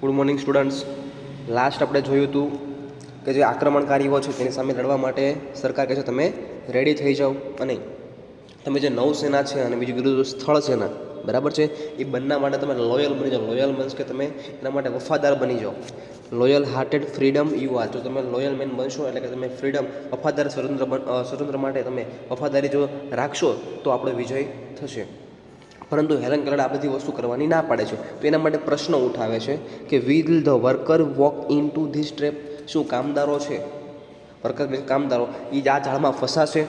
Good morning students. Last આપણે જોયું હતું કે જે આક્રમણકારીઓ છે તેની સામે લડવા માટે સરકાર કહે છે તમે રેડી થઈ જાઓ, અને તમે જે નૌસેના છે અને બીજું કીધું સ્થળ સેના, બરાબર છે, એ બંને માટે તમે લોયલ બની જાઓ. લોયલ મીન્સ કે તમે એના માટે વફાદાર બની જાઓ. Loyal hearted freedom you are. જો તમે લોયલ મેન બનશો એટલે કે તમે ફ્રીડમ, વફાદાર સ્વતંત્ર માટે તમે વફાદારી જો રાખશો તો આપણો વિજય થશે. પરંતુ હેલન કેલર આ બધી વસ્તુ કરવાની ના પાડે છે. તો એના માટે પ્રશ્ન ઉઠાવે છે કે will the worker walk into this trap. શું કામદારો છે, વર્કર મીન્સ કામદારો, એ આ જાળમાં ફસાશે?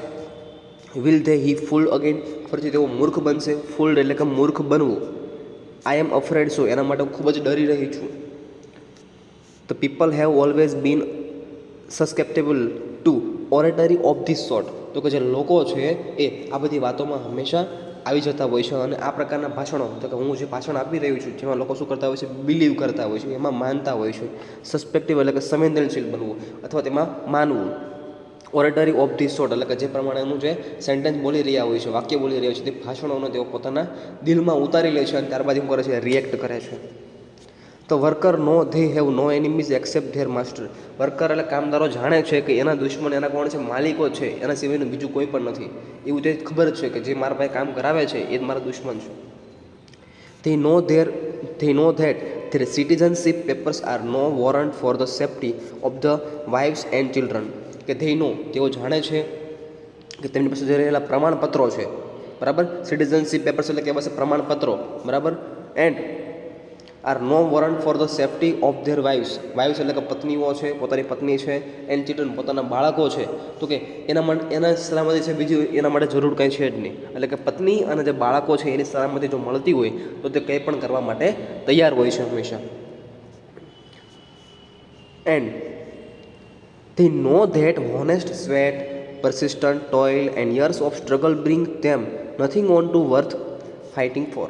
Will they he fool again. ફરીથી તેઓ મૂર્ખ બનશે. ફૂલ્ડ એટલે કે મૂર્ખ બનવું. I am afraid. શું એના માટે હું ખૂબ જ ડરી રહી છું. The people have always been susceptible to oratory of this sort. તો કે જે લોકો છે એ આ બધી વાતોમાં હંમેશા આવી જતા હોય છે, અને આ પ્રકારના ભાષણો, તો કે હું જે ભાષણ આપી રહ્યું છું જેમાં લોકો શું કરતા હોય છે, બિલીવ કરતા હોય છે, એમાં માનતા હોય છે. સસ્પેક્ટિવ એટલે કે સંવેદનશીલ બનવું અથવા તેમાં માનવું. ઓરેટરી ઓફ ધીસ સોર્ટ એટલે કે જે પ્રમાણેનું જે સેન્ટેન્સ બોલી રહ્યા હોય છે, વાક્ય બોલી રહ્યા છે, તે ભાષણોને તેઓ પોતાના દિલમાં ઉતારી લે છે અને ત્યારબાદ શું કરે છે, રિએક્ટ કરે છે. તો worker know they have no enemies except their master. Worker એટલે કામદારો જાણે છે કે એના દુશ્મન એના કોણ છે, માલિકો છે, એના સિવાયનું બીજું કોઈ પણ નથી. એવું તે ખબર જ છે કે જે મારા પાસે કામ કરાવે છે એ જ મારા દુશ્મન છે. they know that their citizenship papers are no warrant for the safety of the wives and children. કે they know, તેઓ જાણે છે કે તેમની પાસે જે રહેલા પ્રમાણપત્રો છે, બરાબર, સિટીઝનશીપ પેપર્સ એટલે કે પાસે પ્રમાણપત્રો, બરાબર, and are no warrant for the safety of their wives. Wives એટલે કે પત્નીઓ છે, પોતાની પત્ની છે, એન્ડ ચિલ્ડ્રન પોતાના બાળકો છે. તો કે એના સલામતી છે, બીજી એના માટે જરૂર કંઈ છે જ નહીં. એટલે કે પત્ની અને જે બાળકો છે એની સલામતી જો મળતી હોય તો તે કંઈ પણ કરવા માટે તૈયાર હોય છે હંમેશા. And they know that honest sweat, persistent toil and years of struggle bring them nothing on to worth fighting for.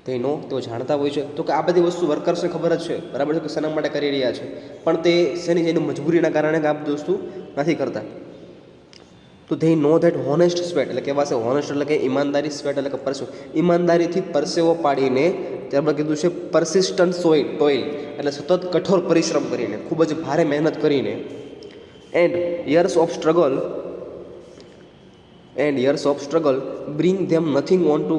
તે નો, તેઓ જાણતા હોય છે. તો કે આ બધી વસ્તુ વર્કર્સને ખબર જ છે, બરાબર છે, કે શેના માટે કરી રહ્યા છે, પણ તે શેની એની મજબૂરીના કારણે આ બધી વસ્તુ નથી કરતા. તો they know that honest sweat એટલે કહેવાશે, હોનેસ્ટ એટલે કે ઈમાનદારી, સ્વેટ એટલે કે પરસેવો, ઈમાનદારીથી પરસેવો પાડીને, ત્યારબાદ કીધું છે પરસિસ્ટન્ટ ટોઇલ એટલે સતત કઠોર પરિશ્રમ કરીને, ખૂબ જ ભારે મહેનત કરીને, and years of struggle bring them nothing on to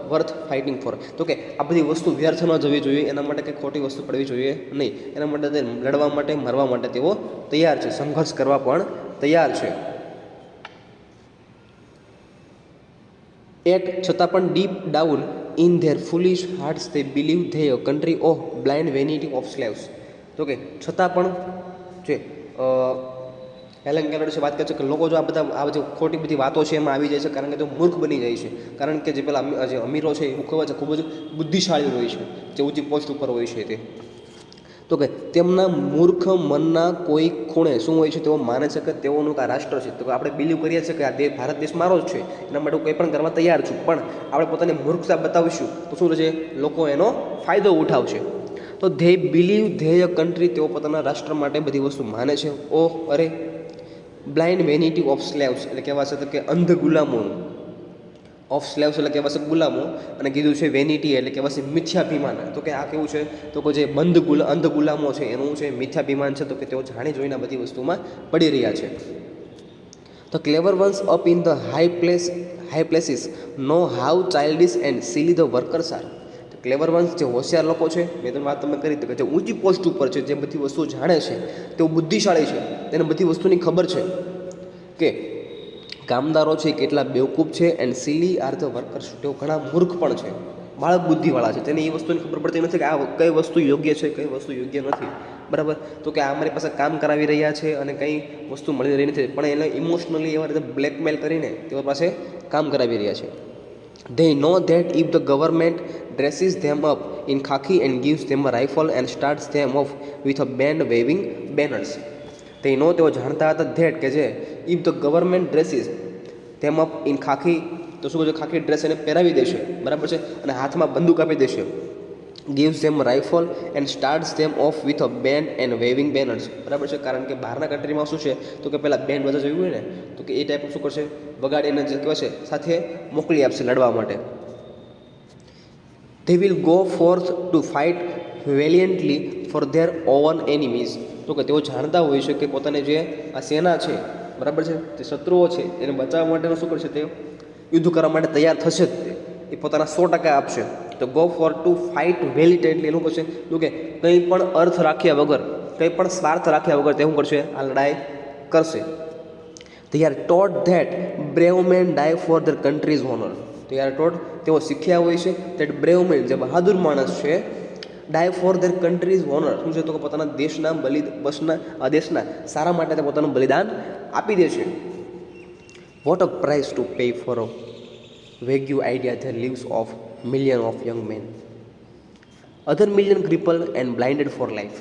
worth fighting for. તો કે આ બધી વસ્તુ વ્યર્થ ન જવી જોઈએ, એના માટે કંઈ ખોટી વસ્તુ પડવી જોઈએ નહીં. એના માટે તે લડવા માટે, મરવા માટે તેઓ તૈયાર છે, સંઘર્ષ કરવા પણ તૈયાર છે. એટ છતાં પણ deep down in their ફુલિશ hearts they believe they a country of blind vanity of slaves. તો કે છતાં પણ જે હેલન કેલર છે વાત કરે છે કે લોકો જો આ જે ખોટી બધી વાતો છે એમાં આવી જાય છે, કારણ કે તેઓ મૂર્ખ બની જાય છે. કારણ કે જે પેલા જે અમીરો છે એ ખૂબ જ બુદ્ધિશાળી હોય છે, જે ઊંચી પોસ્ટ ઉપર હોય છે તે. તો કે તેમના મૂર્ખ મનના કોઈ ખૂણે શું હોય છે, તેઓ માને છે કે તેઓનું આ રાષ્ટ્ર છે. તો આપણે બિલીવ કરીએ છીએ કે આ ભારત દેશ મારો જ છે, એના માટે હું કંઈ પણ કરવા તૈયાર છું, પણ આપણે પોતાની મૂર્ખતા બતાવીશું તો શું થશે, લોકો એનો ફાયદો ઉઠાવશે. તો they believe they a country, તેઓ પોતાના રાષ્ટ્ર માટે બધી વસ્તુ માને છે. ઓહ અરે, બ્લાઇન્ડ વેનિટી ઓફ સ્લેવ્સ એટલે કહેવાશે તો કે અંધ ગુલામોનું, ઓફ સ્લેવ્સ એટલે કહેવાશે ગુલામો, અને કીધું છે વેનિટી એટલે કહેવાશે મિથ્યાભિમાન. તો કે આ કેવું છે, તો કે જે અંધ ગુલામો છે એનું છે મિથ્યાભિમાન છે. તો કે તેઓ જાણી જોઈને આ બધી વસ્તુમાં પડી રહ્યા છે. The clever ones up in the high places know how childish and silly the workers are. Clever ones જે હોશિયાર લોકો છે, મેં તમને વાત કરી કે જે ઊંચી પોસ્ટ ઉપર છે, જે બધી વસ્તુઓ જાણે છે, તેઓ બુદ્ધિશાળી છે, તેને બધી વસ્તુની ખબર છે કે કામદારો છે કેટલા બેવકૂફ છે, and silly are the workers, તેઓ ઘણા મૂર્ખ પણ છે, બાળક બુદ્ધિવાળા છે. તેને એ વસ્તુની ખબર પડતી નથી કે આ કઈ વસ્તુ યોગ્ય છે, કઈ વસ્તુ યોગ્ય નથી, બરાબર. તો કે આ અમારી પાસે કામ કરાવી રહ્યા છે અને કંઈ વસ્તુ મળી રહી નથી, પણ એને ઇમોશનલી એવા રીતે બ્લેકમેલ કરીને તેઓ પાસે કામ કરાવી રહ્યા છે. They know that if the government dresses them up in khaki and gives them a rifle and starts them off with a band waving banners. They know, તેઓ જાણતા હતા that કે જે if the government dresses them up in khaki, તો શું કહે, ખાકી dress એને પહેરાવી દેશે, બરાબર છે, અને હાથમાં બંદૂક આપી દેશે. gives them a rifle and starts them off with a band and waving banners, બરાબર છે. કારણ કે બહારના કન્ટ્રીમાં શું છે, તો કે પહેલાં બેન્ડ વજા જોયું હોય ને, તો કે એ ટાઈપનું શું કરશે, વગાડીને જે કહેવાય છે સાથે મોકલી આપશે લડવા માટે. They will go forth to fight valiantly for their own enemies. તો કે તેઓ જાણતા હોય છે કે પોતાની જે આ સેના છે, બરાબર છે, જે શત્રુઓ છે એને બચાવવા માટેનું શું કરશે, તે યુદ્ધ કરવા માટે તૈયાર થશે જ. તે એ પોતાના 100% આપશે. તો ગો ફોર ટુ ફાઇટ વેલિટેન્ટલી એનું કરશે, શું કે કંઈ પણ અર્થ રાખ્યા વગર, કંઈ પણ સ્વાર્થ રાખ્યા વગર તે શું કરશે, આ લડાઈ કરશે. They are taught that brave men die for their country's honor. They are taught, તેઓ શીખ્યા હોય છે that brave men, જે બહાદુર માણસ છે, die for their country's honor. શું છે, તો કે પોતાના દેશના સારા માટે તે પોતાનું બલિદાન આપી દે છે. What a price to pay for a vague idea that lives of millions of young men. Other million crippled and blinded for life.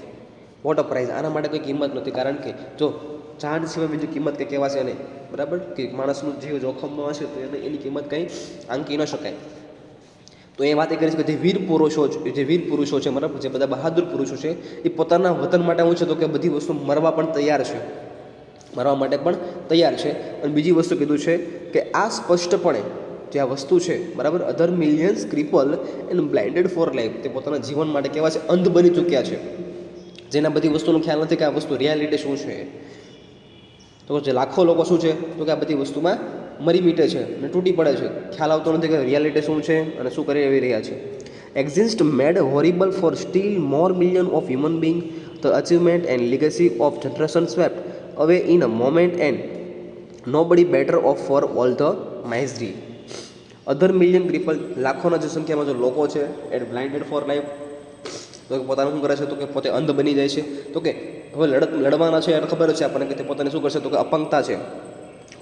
What a price. આના માટે કોઈ કિંમત નથી, કારણ કે જો જાન સિવાય બીજી કિંમત કંઈ કહેવાશે નહીં, બરાબર, કે માણસનું જીવ જોખમમાં હશે તો એની કિંમત કંઈ આંકી ન શકાય. તો એ વાત એ કરી છે કે જે વીર પુરુષો છે, બરાબર, જે બધા બહાદુર પુરુષો છે, એ પોતાના વતન માટે શું છે, તો કે બધી વસ્તુ મરવા માટે પણ તૈયાર છે. અને બીજી વસ્તુ કીધું છે કે આ સ્પષ્ટપણે જે આ વસ્તુ છે, બરાબર, અધર મિલિયન્સ ક્રિપલ એન્ડ બ્લાઇન્ડેડ ફોર લાઈફ, તે પોતાના જીવન માટે કેવા છે, અંધ બની ચૂક્યા છે, જેના બધી વસ્તુનો ખ્યાલ નથી કે આ વસ્તુ રિયાલિટી શું છે. તો જે લાખો લોકો શું છે, તો કે આ બધી વસ્તુમાં મરી મીટે છે અને તૂટી પડે છે, ખ્યાલ આવતો નથી કે રિયાલિટી શું છે અને શું કરી રહ્યા છે. Exist made horrible for still more million of human being, the achievement and legacy of generation swept away in a moment and nobody better off for all the misery. Other million cripple, લાખોના જે સંખ્યામાં જો લોકો છે, and બ્લાઇન્ડેડ four life, તો પોતાનું શું કરે છે, તો કે પોતે અંધ બની જાય છે. તો કે હવે લડવાના છે એટલે ખબર છે આપણને કે તે પોતાને શું કરશે, તો કે અપંગતા છે.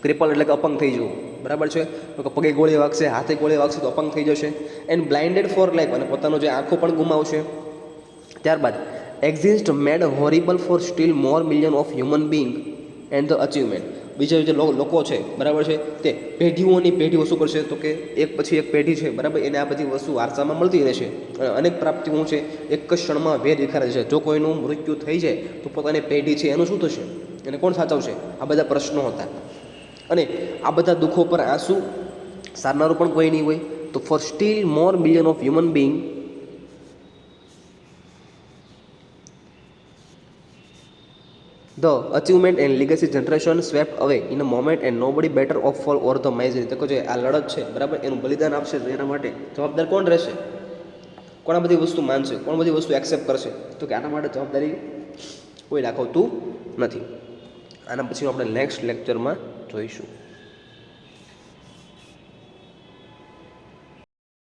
ક્રિપલ એટલે કે અપંગ થઈ જવું, બરાબર છે. તો કે પગે ગોળી વાગશે, હાથે ગોળી વાગશે તો અપંગ થઈ જશે. એન્ડ બ્લાઇન્ડેડ ફોર લાઈફ, અને પોતાનો જે આંખો પણ ગુમાવશે. ત્યારબાદ exist made horrible for still more million of human being and the achievement. બીજા જે લોકો છે, બરાબર છે, તે પેઢીઓ શું કરશે, તો કે એક પછી એક પેઢી છે, બરાબર, એને આ બધી વસ્તુ વારસામાં મળતી રહેશે. અને અનેક પ્રાપ્તિઓ છે એક જ ક્ષણમાં વેર વિખારે છે. જો કોઈનું મૃત્યુ થઈ જાય તો પોતાની પેઢી છે એનું શું થશે, એને કોણ સાચવશે? આ બધા પ્રશ્નો હતા. અને આ બધા દુઃખો પર આંસુ સારનારું પણ કોઈ નહીં હોય. તો for still more million of human being The achievement and legacy generation swept away in a moment and nobody better off for or the misery. તો જે આ લડત છે, બરાબર, એનું બલિદાન આપશે તો એના માટે જવાબદાર કોણ રહેશે? કોણ બધી વસ્તુ માનશે? કોણ બધી વસ્તુ એક્સેપ્ટ કરશે? તો કે આના માટે જવાબદારી કોઈ દાખવતું નથી. આના પછી આપણે નેક્સ્ટ લેક્ચરમાં જોઈશું.